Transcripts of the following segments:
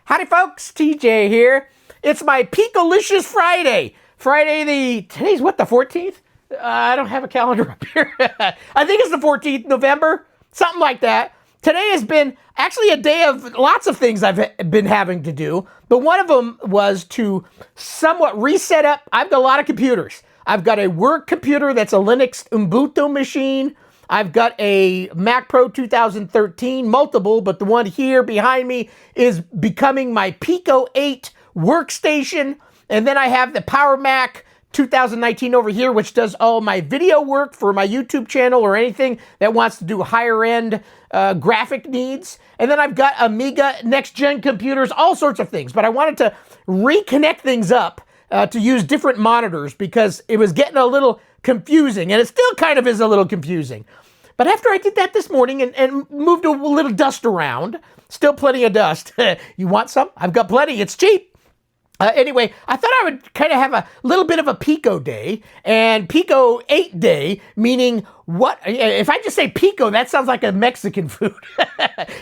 Howdy folks, TJ here. It's my Picolicious Friday. Today's what, the 14th? I don't have a calendar up here. I think it's the 14th November, something like that. Today has been actually a day of lots of things I've been having to do, but one of them was to somewhat reset up. I've got a lot of computers. I've got a work computer that's a Linux Ubuntu machine. I've got a Mac Pro 2013, multiple, but the one here behind me is becoming my Pico-8 Workstation. And then I have the Power Mac 2019 over here, which does all my video work for my YouTube channel or anything that wants to do higher end graphic needs. And then I've got Amiga next gen computers, all sorts of things. But I wanted to reconnect things up to use different monitors because it was getting a little confusing, and it still kind of is a little confusing. But after I did that this morning and moved a little dust around, still plenty of dust. You want some? I've got plenty. It's cheap. Anyway, I thought I would kind of have a little bit of a Pico day and Pico-8 day, meaning what? If I just say Pico, that sounds like a Mexican food.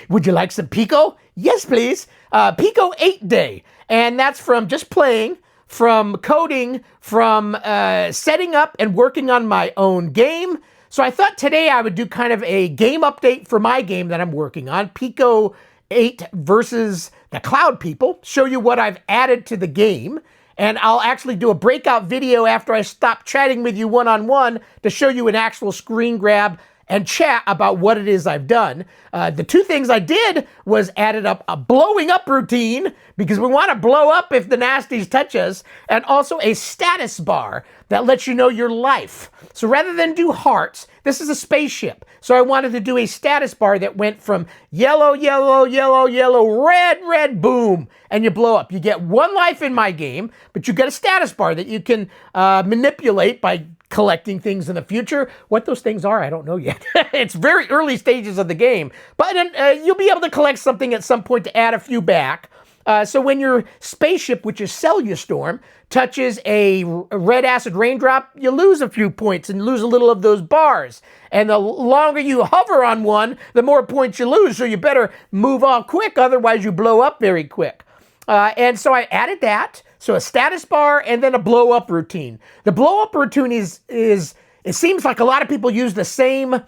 Would you like some Pico? Yes, please. Pico-8 day. And that's from just playing, from coding, from setting up and working on my own game. So I thought today I would do kind of a game update for my game that I'm working on, Pico-8 versus the Cloud People, show you what I've added to the game, and I'll actually do a breakout video after I stop chatting with you one-on-one to show you an actual screen grab and chat about what it is I've done. The two things I did was added up a blowing up routine, because we want to blow up if the nasties touch us, and also a status bar that lets you know your life. So rather than do hearts, this is a spaceship. So I wanted to do a status bar that went from yellow, yellow, yellow, yellow, red, red, boom, and you blow up. You get one life in my game, but you get a status bar that you can manipulate by collecting things in the future. What those things are, I don't know yet. It's very early stages of the game, but you'll be able to collect something at some point to add a few back. So when your spaceship, which is Cellustorm, touches a red acid raindrop, you lose a few points and lose a little of those bars. And the longer you hover on one, the more points you lose. So you better move on quick, otherwise you blow up very quick. And so I added that. So a status bar and then a blow up routine. The blow up routine is it seems like a lot of people use the same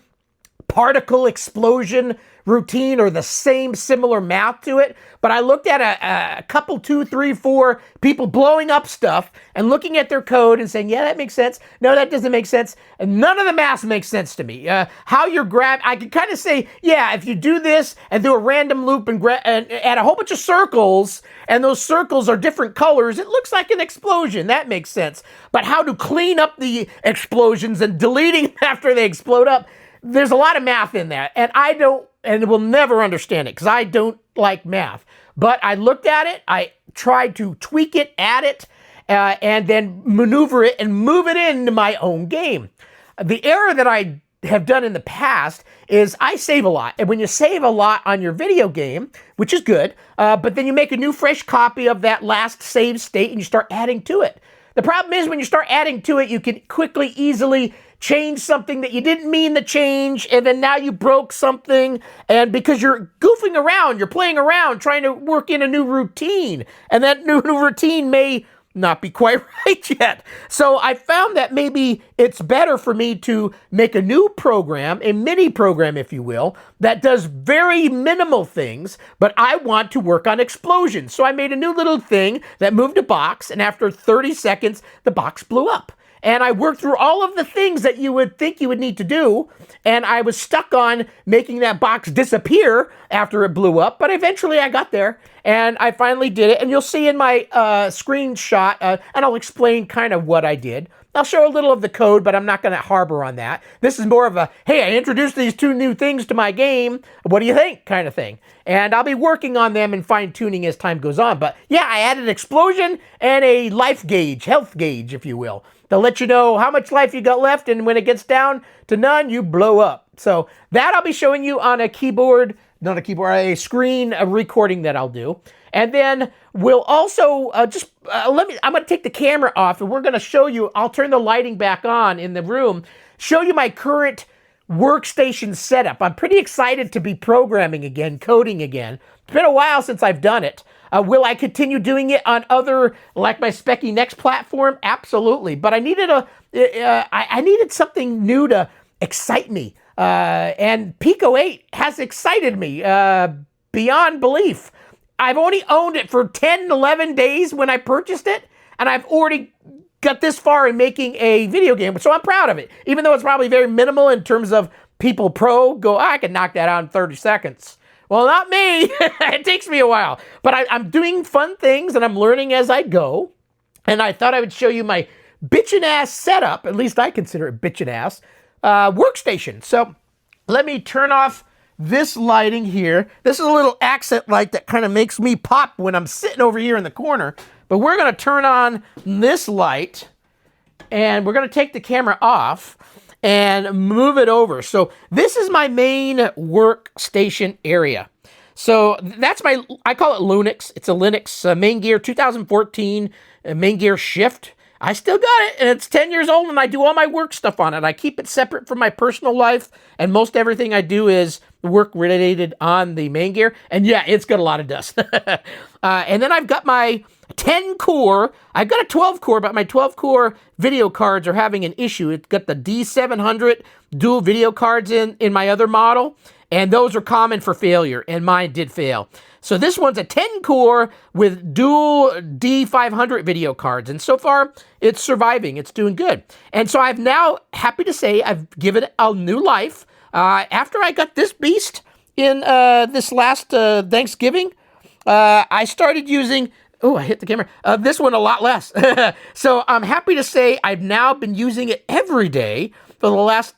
particle explosion routine or the same similar math to it, but I looked at a couple, 2, 3, 4 people blowing up stuff and looking at their code and saying, yeah, that makes sense. No, that doesn't make sense. And none of the math makes sense to me. How you're I could kind of say, yeah, if you do this and do a random loop and add a whole bunch of circles, and those circles are different colors, it looks like an explosion. That makes sense. But how to clean up the explosions and deleting them after they explode up, there's a lot of math in that, and I don't, and will never understand it because I don't like math. But I looked at it, I tried to tweak it, add it, and then maneuver it and move it into my own game. The error that I have done in the past is I save a lot. And when you save a lot on your video game, which is good, but then you make a new fresh copy of that last save state and you start adding to it. The problem is when you start adding to it, you can quickly, easily change something that you didn't mean to change, and then now you broke something, and because you're goofing around, you're playing around, trying to work in a new routine, and that new routine may not be quite right yet. So I found that maybe it's better for me to make a new program, a mini program, if you will, that does very minimal things, but I want to work on explosions. So I made a new little thing that moved a box, and after 30 seconds, the box blew up. And I worked through all of the things that you would think you would need to do, and I was stuck on making that box disappear after it blew up, but eventually I got there, and I finally did it, and you'll see in my screenshot, and I'll explain kind of what I did. I'll show a little of the code, but I'm not going to harbor on that. This is more of a, hey, I introduced these 2 new things to my game. What do you think? Kind of thing. And I'll be working on them and fine-tuning as time goes on. But yeah, I added an explosion and a life gauge, health gauge, if you will. They'll let you know how much life you got left, and when it gets down to none, you blow up. So that I'll be showing you on a keyboard, not a keyboard, a screen recording that I'll do. And then we'll also I'm going to take the camera off, and we're going to show you, I'll turn the lighting back on in the room, show you my current workstation setup. I'm pretty excited to be programming again, coding again. It's been a while since I've done it. Will I continue doing it on other, like my Speccy Next platform? Absolutely. But I needed I needed something new to excite me. And Pico-8 has excited me beyond belief. I've only owned it for 10, 11 days when I purchased it, and I've already got this far in making a video game. So I'm proud of it, even though it's probably very minimal in terms of people pro go, I can knock that out in 30 seconds. Well, not me. It takes me a while. But I'm doing fun things, and I'm learning as I go. And I thought I would show you my bitchin' ass setup, at least I consider it bitchin' ass, workstation. So let me turn off this lighting here. This is a little accent light that kind of makes me pop when I'm sitting over here in the corner. But we're going to turn on this light, and we're going to take the camera off and move it over. So this is my main workstation area. So that's I call it Linux. It's a Linux main gear 2014 main gear shift. I still got it, and it's 10 years old, and I do all my work stuff on it. I keep it separate from my personal life, and most everything I do is work related on the main gear. And yeah, it's got a lot of dust. And then I've got my 10 core. I've got a 12 core, but my 12 core video cards are having an issue. It's got the D700 dual video cards in my other model, and those are common for failure, and mine did fail. So this one's a 10 core with dual D500 video cards, and so far it's surviving. It's doing good. And so I've now, happy to say, I've given it a new life. After I got this beast in this last Thanksgiving, I started using, oh, I hit the camera, this one a lot less. So I'm happy to say I've now been using it every day for the last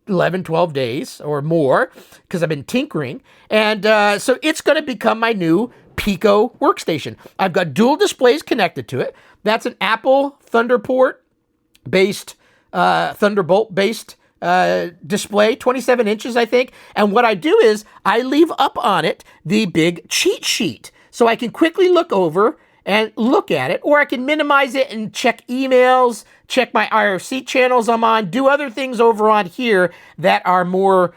11, 12 days or more, because I've been tinkering. And so it's going to become my new Pico workstation. I've got dual displays connected to it. That's an Apple Thunderbolt-based display, 27 inches, I think. And what I do is I leave up on it the big cheat sheet, so I can quickly look over and look at it, or I can minimize it and check emails, check my IRC channels I'm on, do other things over on here that are more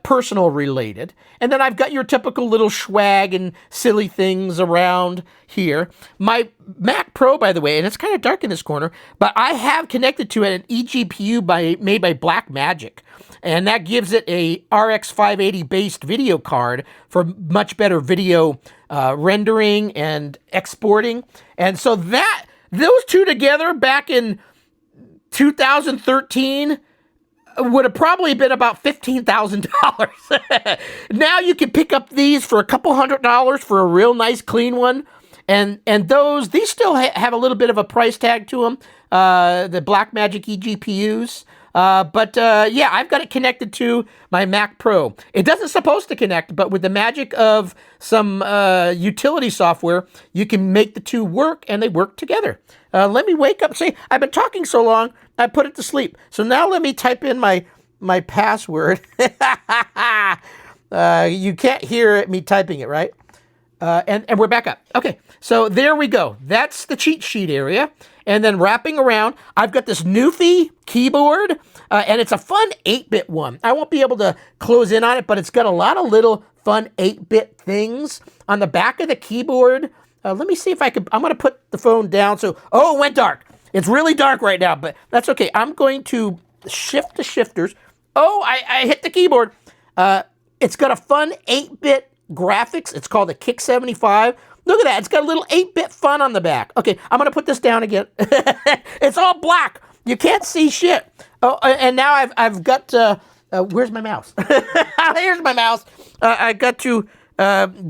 personal related. And then I've got your typical little swag and silly things around here. My Mac Pro, by the way, and it's kind of dark in this corner, but I have connected to it an eGPU made by Blackmagic. And that gives it a RX 580 based video card for much better video rendering and exporting. And so those two together back in 2013 would have probably been about $15,000. Now you can pick up these for a couple $100 for a real nice clean one. And these still have a little bit of a price tag to them, the Blackmagic eGPUs. But yeah, I've got it connected to my Mac Pro. It doesn't supposed to connect, but with the magic of some utility software, you can make the two work, and they work together. Let me wake up. See, I've been talking so long, I put it to sleep. So now let me type in my password. You can't hear me typing it, right? And we're back up. Okay, so there we go. That's the cheat sheet area. And then wrapping around, I've got this Newfie keyboard, and it's a fun 8-bit one. I won't be able to close in on it, but it's got a lot of little fun 8-bit things on the back of the keyboard. Let me see if I could, I'm going to put the phone down. So, oh, it went dark. It's really dark right now, but that's okay. I'm going to shift the shifters. Oh, I hit the keyboard. It's got a fun 8-bit graphics. It's called a Kick 75. Look at that. It's got a little 8-bit fun on the back. Okay, I'm going to put this down again. It's all black. You can't see shit. Oh, and now I've got, where's my mouse? Here's my mouse. I got to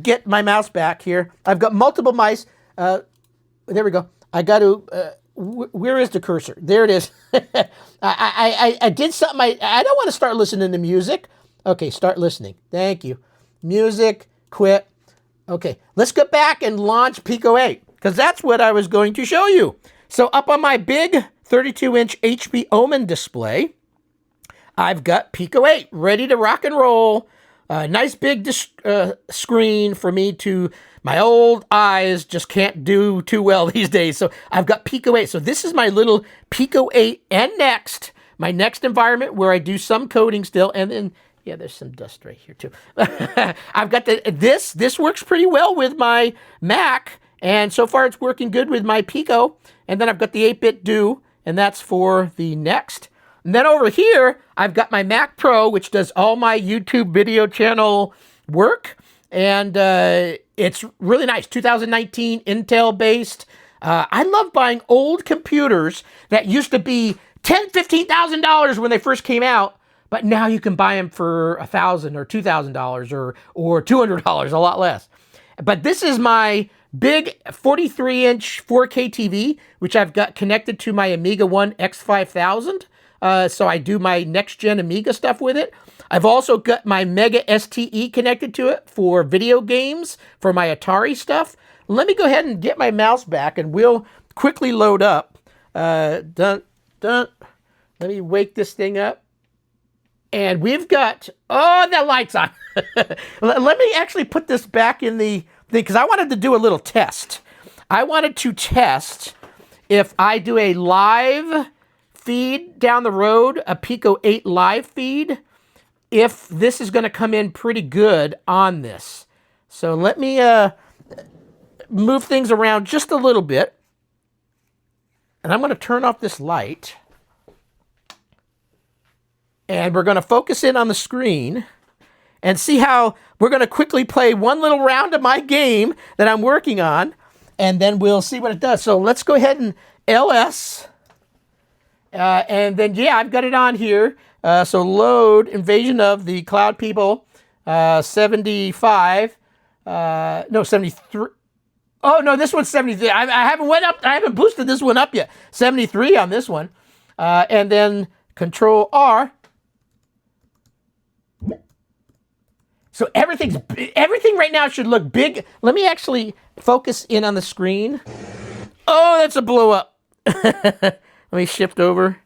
get my mouse back here. I've got multiple mice. There we go. I got to, where is the cursor? There it is. I did something. I don't want to start listening to music. Okay, start listening. Thank you. Music, quit. Okay, let's go back and launch Pico-8, because that's what I was going to show you. So up on my big 32-inch HP Omen display, I've got Pico-8 ready to rock and roll. Nice big screen for me to, my old eyes just can't do too well these days. So I've got Pico-8. So this is my little Pico-8 and my next environment where I do some coding still. And then Yeah, there's some dust right here too. I've got this works pretty well with my Mac, and so far it's working good with my Pico. And then I've got the 8-bit do, and that's for the next. And then over here, I've got my Mac Pro, which does all my YouTube video channel work. And it's really nice. 2019 Intel based. I love buying old computers that used to be $10,000, $15,000 when they first came out. But now you can buy them for $1,000 or $2,000 or $200, a lot less. But this is my big 43-inch 4K TV, which I've got connected to my Amiga 1 X5000. So I do my next-gen Amiga stuff with it. I've also got my Mega STE connected to it for video games, for my Atari stuff. Let me go ahead and get my mouse back, and we'll quickly load up. Let me wake this thing up. And we've got, oh, that light's on. Let me actually put this back in the thing, because I wanted to do a little test. I wanted to test if I do a live feed down the road, a Pico-8 live feed, if this is going to come in pretty good on this. So let me move things around just a little bit. And I'm going to turn off this light. And we're going to focus in on the screen and see how we're going to quickly play one little round of my game that I'm working on, and then we'll see what it does. So let's go ahead and LS. And then, yeah, I've got it on here. So load Invasion of the Cloud People 75. No, 73. Oh, no, this one's 73. I haven't boosted this one up yet. 73 on this one. And then Control R. So everything right now should look big. Let me actually focus in on the screen. Oh, that's a blow up. Let me shift over.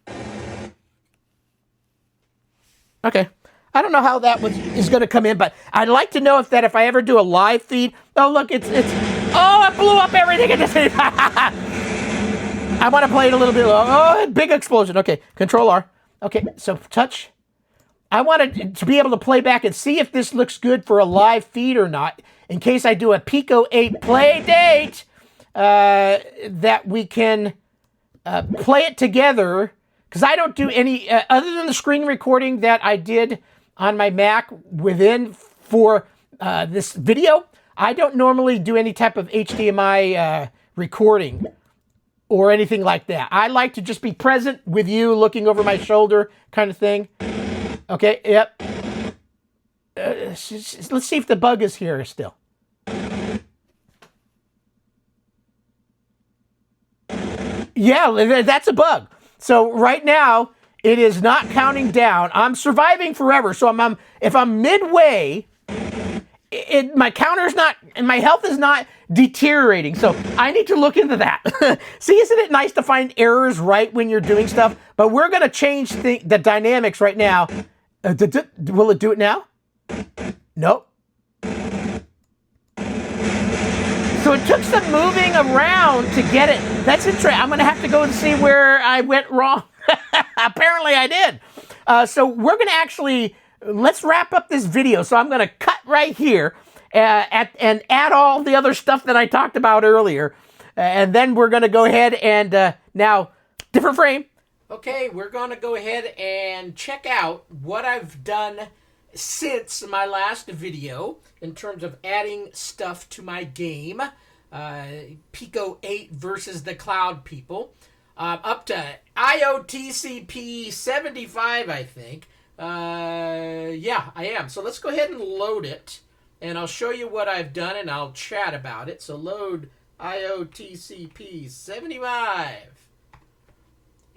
Okay. I don't know how that is going to come in, but I'd like to know if I ever do a live feed. Oh, look, oh, it blew up everything. I want to play it a little bit low. Oh, big explosion. Okay, Control R. Okay, so touch. I wanted to be able to play back and see if this looks good for a live feed or not, in case I do a Pico-8 play date, that we can play it together, because I don't do any, other than the screen recording that I did on my Mac for this video, I don't normally do any type of HDMI recording or anything like that. I like to just be present with you, looking over my shoulder kind of thing. Okay, yep. Let's see if the bug is here still. Yeah, that's a bug. So right now, it is not counting down. I'm surviving forever. So if I'm midway, my counter's not, and my health is not deteriorating. So I need to look into that. See, isn't it nice to find errors right when you're doing stuff? But we're going to change the dynamics right now. Will it do it now? Nope. So it took some moving around to get it. That's interesting. I'm going to have to go and see where I went wrong. Apparently I did. So we're going to let's wrap up this video. So I'm going to cut right here and add all the other stuff that I talked about earlier. And then we're going to go ahead and now, different frame. Okay, we're going to go ahead and check out what I've done since my last video in terms of adding stuff to my game, Pico-8 versus the Cloud People, up to IOTCP 75, I think. Yeah, I am. So let's go ahead and load it, and I'll show you what I've done, and I'll chat about it. So load IOTCP 75.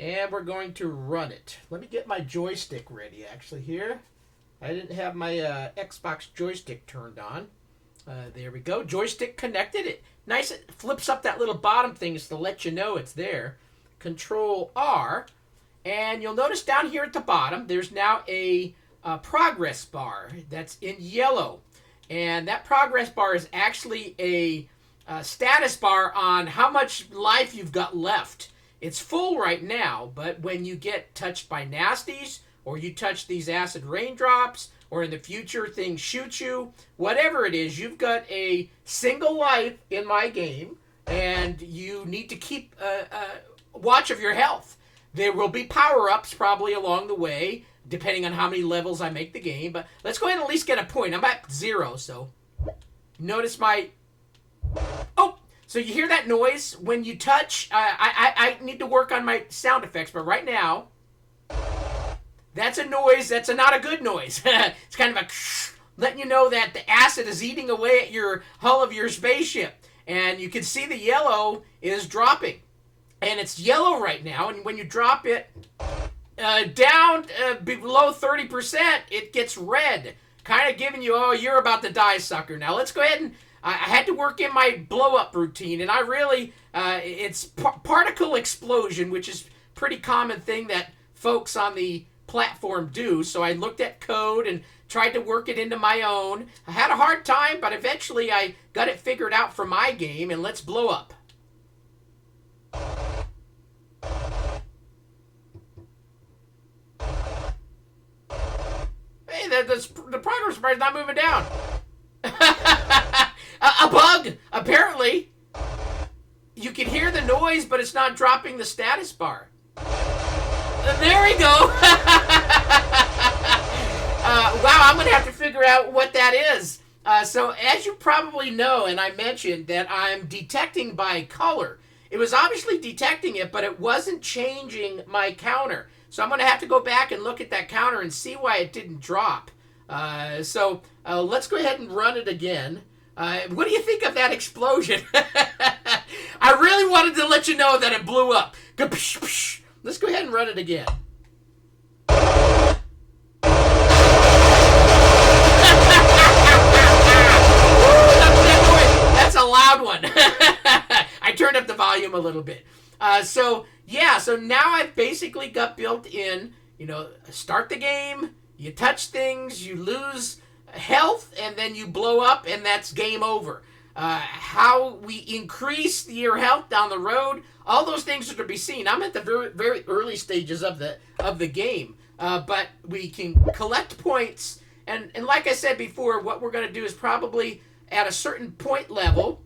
And we're going to run it. Let me get my joystick ready, actually, here. I didn't have my Xbox joystick turned on. There we go. Joystick connected. It flips up that little bottom thing just to let you know it's there. Control R. And you'll notice down here at the bottom, there's now a progress bar that's in yellow. And that progress bar is actually a status bar on how much life you've got left. It's full right now, but when you get touched by nasties, or you touch these acid raindrops, or in the future things shoot you, whatever it is, you've got a single life in my game, and you need to keep watch of your health. There will be power-ups probably along the way, depending on how many levels I make the game, but let's go ahead and at least get a point. I'm at 0, so notice my... Oh! So you hear that noise when you touch? I need to work on my sound effects, but right now, that's a noise. That's not a good noise. It's kind of a letting you know that the acid is eating away at your hull of your spaceship. And you can see the yellow is dropping. And it's yellow right now, and when you drop it down below 30%, it gets red. Kind of giving you, oh, you're about to die, sucker. Now let's go ahead and... I had to work in my blow-up routine, and I really, it's particle explosion, which is a pretty common thing that folks on the platform do. So I looked at code and tried to work it into my own. I had a hard time, but eventually I got it figured out for my game, and let's blow up. Hey, the progress bar is not moving down. A bug, apparently. You can hear the noise, but it's not dropping the status bar. There we go. Wow, I'm going to have to figure out what that is. So as you probably know, and I mentioned that I'm detecting by color. It was obviously detecting it, but it wasn't changing my counter. So I'm going to have to go back and look at that counter and see why it didn't drop. So let's go ahead and run it again. What do you think of that explosion? I really wanted to let you know that it blew up. Let's go ahead and run it again. That's a loud one. I turned up the volume a little bit. So now I've basically got built in, start the game, you touch things, you lose health, and then you blow up, and that's game over. How we increase your health down the road, all those things are to be seen. I'm at the very, very early stages of the game, but we can collect points, and like I said before, what we're going to do is probably at a certain point level,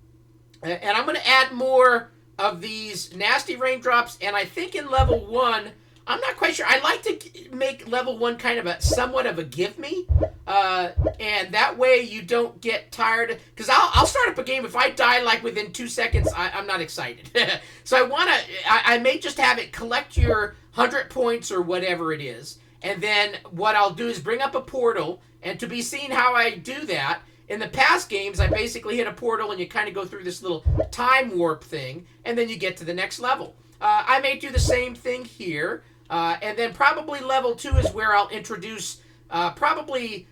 and I'm going to add more of these nasty raindrops, and I think in level 1, I'm not quite sure. I like to make level 1 kind of somewhat of a give me, and that way you don't get tired. Because I'll start up a game, if I die like within 2 seconds, I'm not excited. So I may just have it collect your 100 points or whatever it is, and then what I'll do is bring up a portal, and to be seen how I do that. In the past games, I basically hit a portal and you kind of go through this little time warp thing, and then you get to the next level. I may do the same thing here. And then probably level 2 is where I'll introduce probably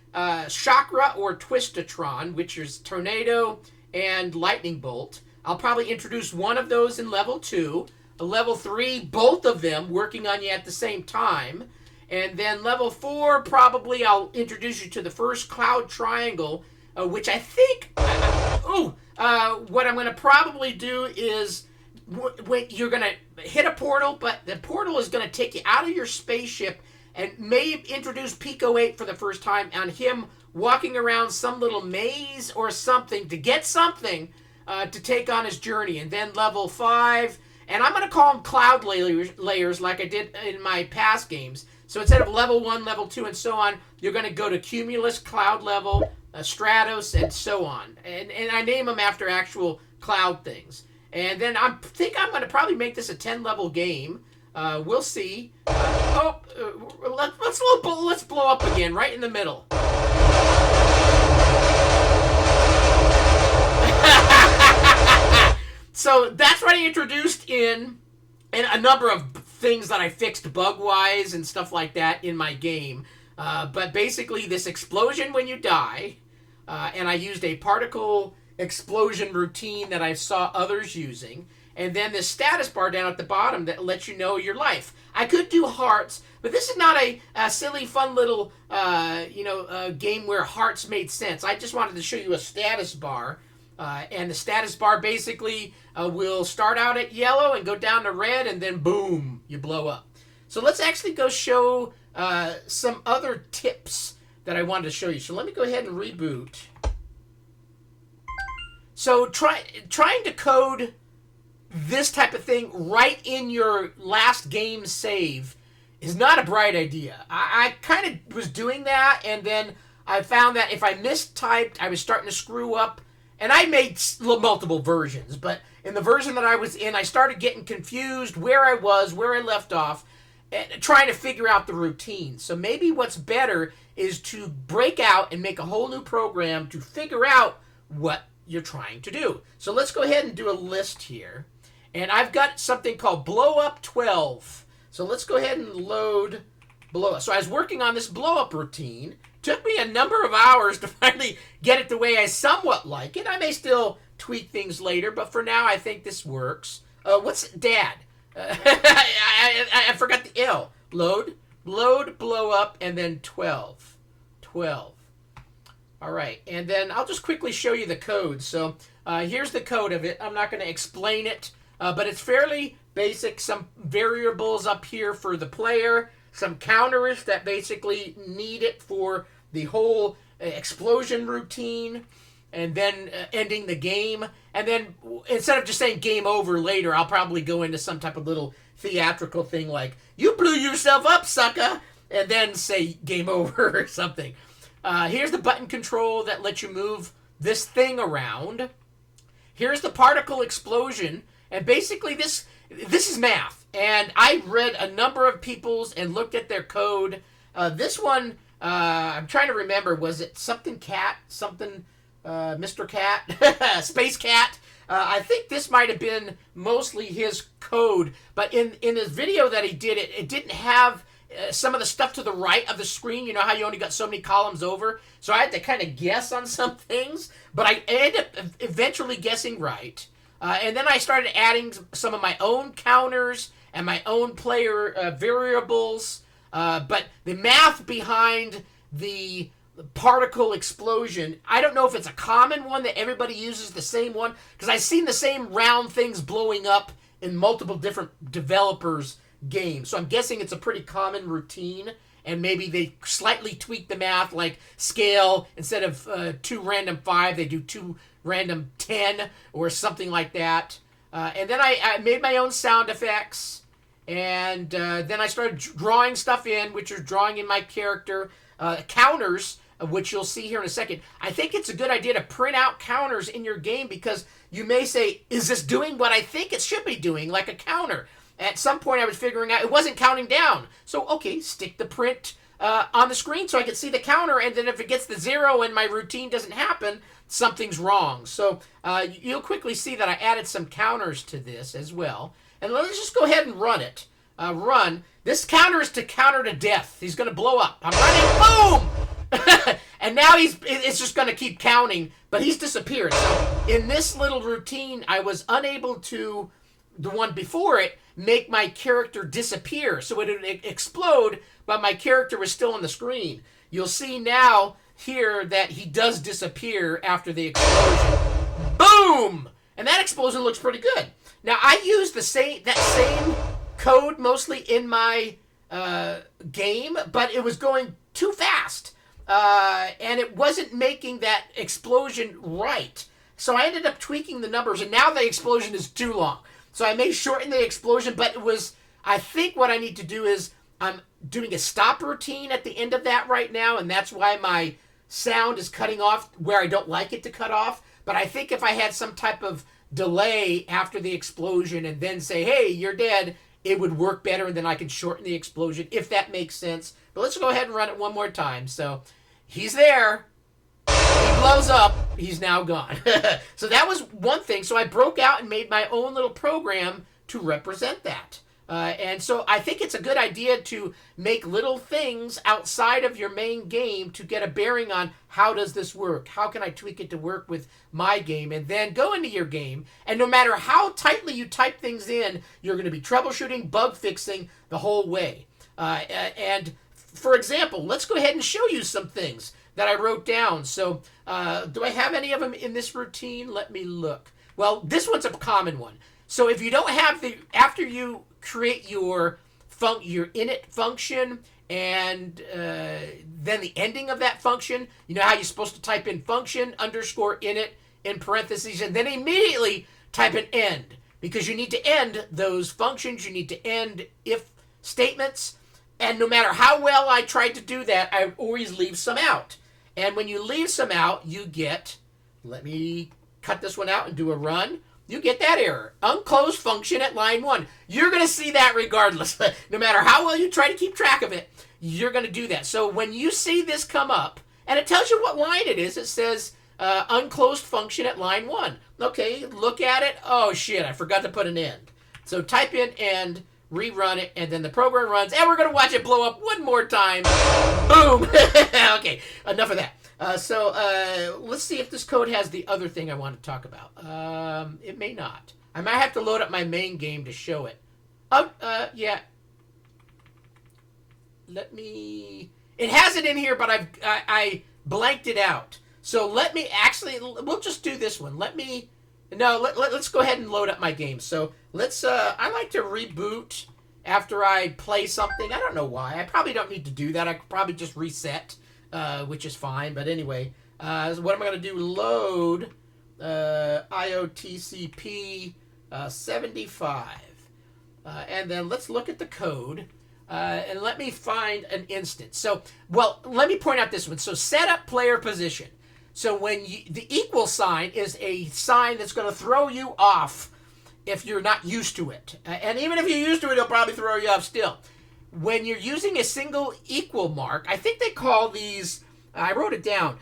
Chakra or Twistatron, which is Tornado and Lightning Bolt. I'll probably introduce one of those in level 2. Level 3, both of them working on you at the same time. And then level 4, probably I'll introduce you to the first Cloud Triangle, which I think... what I'm going to probably do is... you're going to hit a portal, but the portal is going to take you out of your spaceship and may introduce Pico-8 for the first time on him walking around some little maze or something to get something to take on his journey. And then level 5, and I'm going to call them cloud layers like I did in my past games. So instead of level 1, level 2, and so on, you're going to go to Cumulus, Cloud Level, Stratos, and so on. And I name them after actual cloud things. And then I think I'm going to probably make this a 10-level game. We'll see. Let's blow up again, right in the middle. So that's what I introduced in a number of things that I fixed bug-wise and stuff like that in my game. But basically, this explosion when you die, and I used a particle explosion routine that I saw others using, and then the status bar down at the bottom that lets you know your life. I could do hearts, but this is not a silly, fun little game where hearts made sense. I just wanted to show you a status bar, and the status bar basically will start out at yellow and go down to red, and then boom, you blow up. So let's actually go show some other tips that I wanted to show you. So let me go ahead and reboot. So trying to code this type of thing right in your last game save is not a bright idea. I kind of was doing that, and then I found that if I mistyped, I was starting to screw up. And I made multiple versions, but in the version that I was in, I started getting confused where I was, where I left off, and trying to figure out the routine. So maybe what's better is to break out and make a whole new program to figure out what you're trying to do. So let's go ahead and do a list here. And I've got something called blow up 12. So let's go ahead and load blow up. So I was working on this blow up routine. Took me a number of hours to finally get it the way I somewhat like it. I may still tweak things later, but for now I think this works. What's dad? I forgot the L. Load, blow up, and then 12. 12. All right, and then I'll just quickly show you the code. So here's the code of it. I'm not going to explain it, but it's fairly basic. Some variables up here for the player, some counters that basically need it for the whole explosion routine, and then ending the game. And then instead of just saying game over later, I'll probably go into some type of little theatrical thing like, you blew yourself up, sucker, and then say game over or something. Here's the button control that lets you move this thing around. Here's the particle explosion, and basically this is math. And I read a number of people's and looked at their code. This one, I'm trying to remember, was it something cat, something Mr. Cat, Space Cat? I think this might have been mostly his code, but in his video that he did, it didn't have some of the stuff to the right of the screen. You know how you only got so many columns over? So I had to kind of guess on some things, but I ended up eventually guessing right. And then I started adding some of my own counters and my own player variables. But the math behind the particle explosion, I don't know if it's a common one that everybody uses the same one, because I've seen the same round things blowing up in multiple different developers' games. So I'm guessing it's a pretty common routine, and maybe they slightly tweak the math, like scale, instead of 2 random 5, they do 2 random 10 or something like that. And then I made my own sound effects, and then I started drawing stuff in, which is drawing in my character. Counters, which you'll see here in a second. I think it's a good idea to print out counters in your game, because you may say, is this doing what I think it should be doing, like a counter? At some point I was figuring out it wasn't counting down. So, okay, stick the print on the screen so I can see the counter, and then if it gets to 0 and my routine doesn't happen, something's wrong. So you'll quickly see that I added some counters to this as well. And let's just go ahead and run it. Run. This counter is to counter to death. He's going to blow up. I'm running. Boom! And now it's just going to keep counting, but he's disappeared. So in this little routine, I was unable to, the one before it, make my character disappear. So it would explode, but my character was still on the screen. You'll see now here that he does disappear after the explosion. Boom! And that explosion looks pretty good. Now, I used that same code mostly in my game, but it was going too fast. And it wasn't making that explosion right. So I ended up tweaking the numbers, and now the explosion is too long. So I may shorten the explosion, but it was, I think what I need to do is, I'm doing a stop routine at the end of that right now, and that's why my sound is cutting off where I don't like it to cut off. But I think if I had some type of delay after the explosion and then say, hey, you're dead, it would work better, and then I can shorten the explosion, if that makes sense. But let's go ahead and run it one more time. So he's there. He blows up. He's now gone. So that was one thing. So I broke out and made my own little program to represent that. And so I think it's a good idea to make little things outside of your main game to get a bearing on how does this work? How can I tweak it to work with my game? And then go into your game. And no matter how tightly you type things in, you're going to be troubleshooting, bug fixing the whole way. And for example, let's go ahead and show you some things that I wrote down. So do I have any of them in this routine? Let me look. Well, this one's a common one. So if you don't have after you create your init function and then the ending of that function. You know how you're supposed to type in function underscore init in parentheses, and then immediately type an end, because you need to end those functions. You need to end if statements. And no matter how well I tried to do that, I always leave some out. And when you leave some out, you get, let me cut this one out and do a run. You get that error. Unclosed function at line 1. You're going to see that regardless. No matter how well you try to keep track of it, you're going to do that. So when you see this come up, and it tells you what line it is, it says unclosed function at line 1. Okay, look at it. Oh, shit, I forgot to put an end. So type in end, rerun it, and then the program runs, and we're going to watch it blow up one more time. Boom. Okay, enough of that. Let's see if this code has the other thing I want to talk about. It may not. I might have to load up my main game to show it. Yeah. Let me... It has it in here, but I blanked it out. So let me actually... We'll just do this one. Let's go ahead and load up my game. So let's... I like to reboot after I play something. I don't know why. I probably don't need to do that. I could probably just reset, which is fine. But anyway, so what am I going to do? Load IOTCP 75. And then let's look at the code. And let me find an instance. So, well, let me point out this one. So set up player position. So when the equal sign is a sign that's going to throw you off if you're not used to it. And even if you're used to it, it'll probably throw you off still. When you're using a single equal mark, I think they call these, I wrote it down,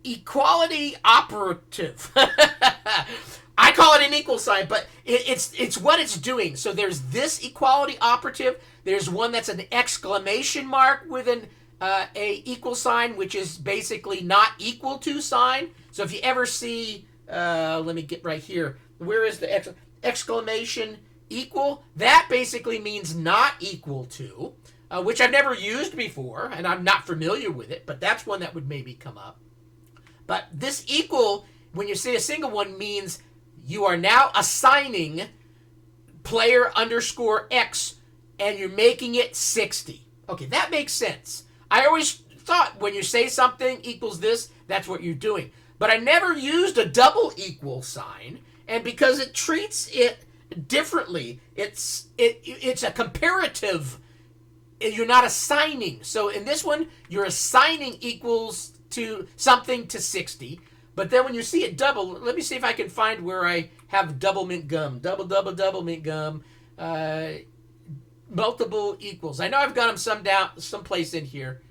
equality operative. I call it an equal sign, but it's what it's doing. So there's this equality operative. There's one that's an exclamation mark with a equal sign, which is basically not equal to sign. So if you ever see, let me get right here. Where is the exclamation equal? That basically means not equal to, which I've never used before, and I'm not familiar with it, but that's one that would maybe come up. But this equal, when you say a single one, means you are now assigning player underscore X, and you're making it 60. Okay, that makes sense. I always thought when you say something equals this, that's what you're doing. But I never used a double equal sign, and because it treats it differently, it's a comparative. You're not assigning. So in this one, you're assigning equals to something to 60. But then when you see it double, let me see if I can find where I have double mint gum. Double mint gum. Multiple equals. I know I've got them someplace in here.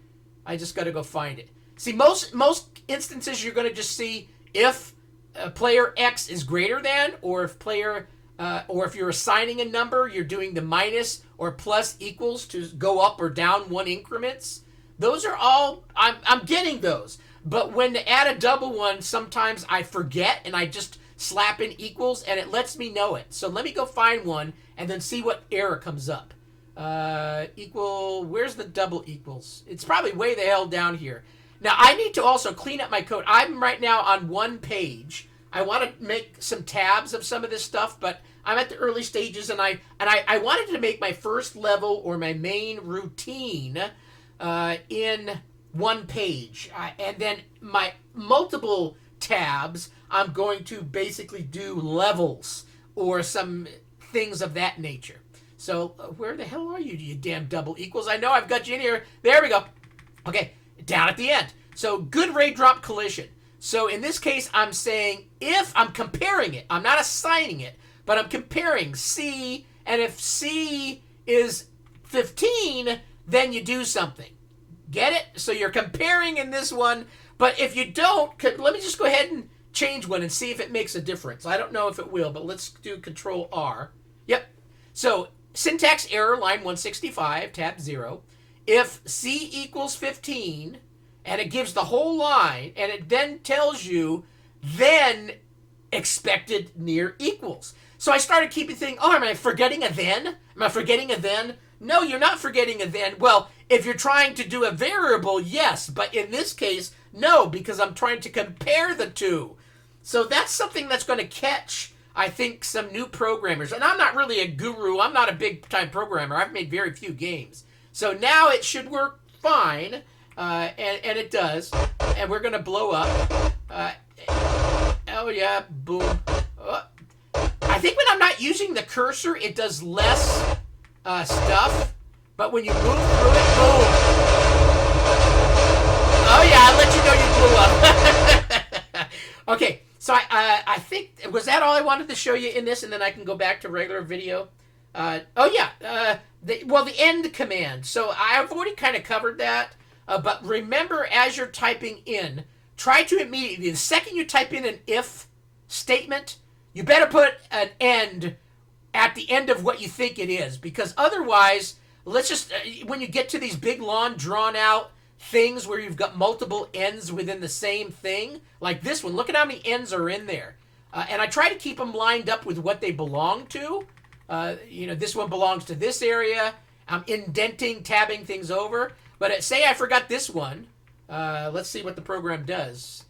I just got to go find it. See, most instances you're going to just see if player X is greater than, or if you're assigning a number, you're doing the minus or plus equals to go up or down one increments. Those are all, I'm getting those. But when to add a double one, sometimes I forget and I just slap in equals and it lets me know it. So let me go find one and then see what error comes up. Where's the double equals? It's probably way the hell down here. Now I need to also clean up my code. I'm right now on one page. I want to make some tabs of some of this stuff, but I'm at the early stages, and I wanted to make my first level or my main routine in one page, and then my multiple tabs, I'm going to basically do levels or some things of that nature. So where the hell are you, you damn double equals? I know I've got you in here. There we go. Okay, down at the end. So good ray drop collision. So in this case, I'm saying if I'm comparing it, I'm not assigning it, but I'm comparing C, and if C is 15, then you do something. Get it? So you're comparing in this one, but if you don't, let me just go ahead and change one and see if it makes a difference. I don't know if it will, but let's do Control R. Yep. So syntax error, line 165, tab 0. If C equals 15, and it gives the whole line, and it then tells you, then expected near equals. So I started keeping thinking, oh, am I forgetting a then? Am I forgetting a then? No, you're not forgetting a then. Well, if you're trying to do a variable, yes. But in this case, no, because I'm trying to compare the two. So that's something that's going to catch I think some new programmers, and I'm not really a guru, I'm not a big-time programmer, I've made very few games. So now it should work fine, and it does. And we're going to blow up. Oh yeah, boom. I think when I'm not using the cursor, it does less stuff. But when you move through it, boom. Oh yeah, I'll let you know you blew up. Okay, so I think, was that all I wanted to show you in this? And then I can go back to regular video. Oh yeah, the end command. So I've already kind of covered that. But remember, as you're typing in, try to immediately, the second you type in an if statement, you better put an end at the end of what you think it is. Because otherwise, let's just, when you get to these big, long, drawn-out things where you've got multiple ends within the same thing, like this one, look at how many ends are in there. And I try to keep them lined up with what they belong to. This one belongs to this area. I'm indenting, tabbing things over. But say I forgot this one. Let's see what the program does.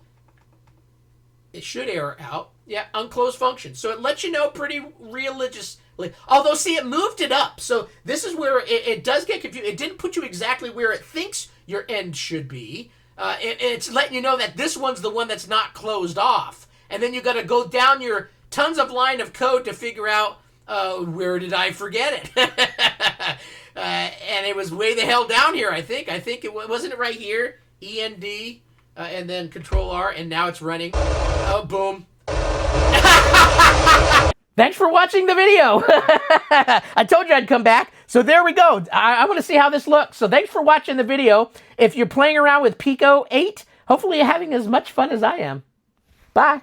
It should error out. Yeah, unclosed function. So it lets you know pretty religiously. Although, see, it moved it up. So this is where it does get confused. It didn't put you exactly where it thinks your end should be. It's letting you know that this one's the one that's not closed off. And then you got to go down your tons of line of code to figure out where did I forget it. And it was way the hell down here, I think. I think it wasn't it right here? END, and then Control R, and now it's running. Oh, boom. Thanks for watching the video. I told you I'd come back. So there we go. I want to see how this looks. So thanks for watching the video. If you're playing around with Pico-8, hopefully you're having as much fun as I am. Bye.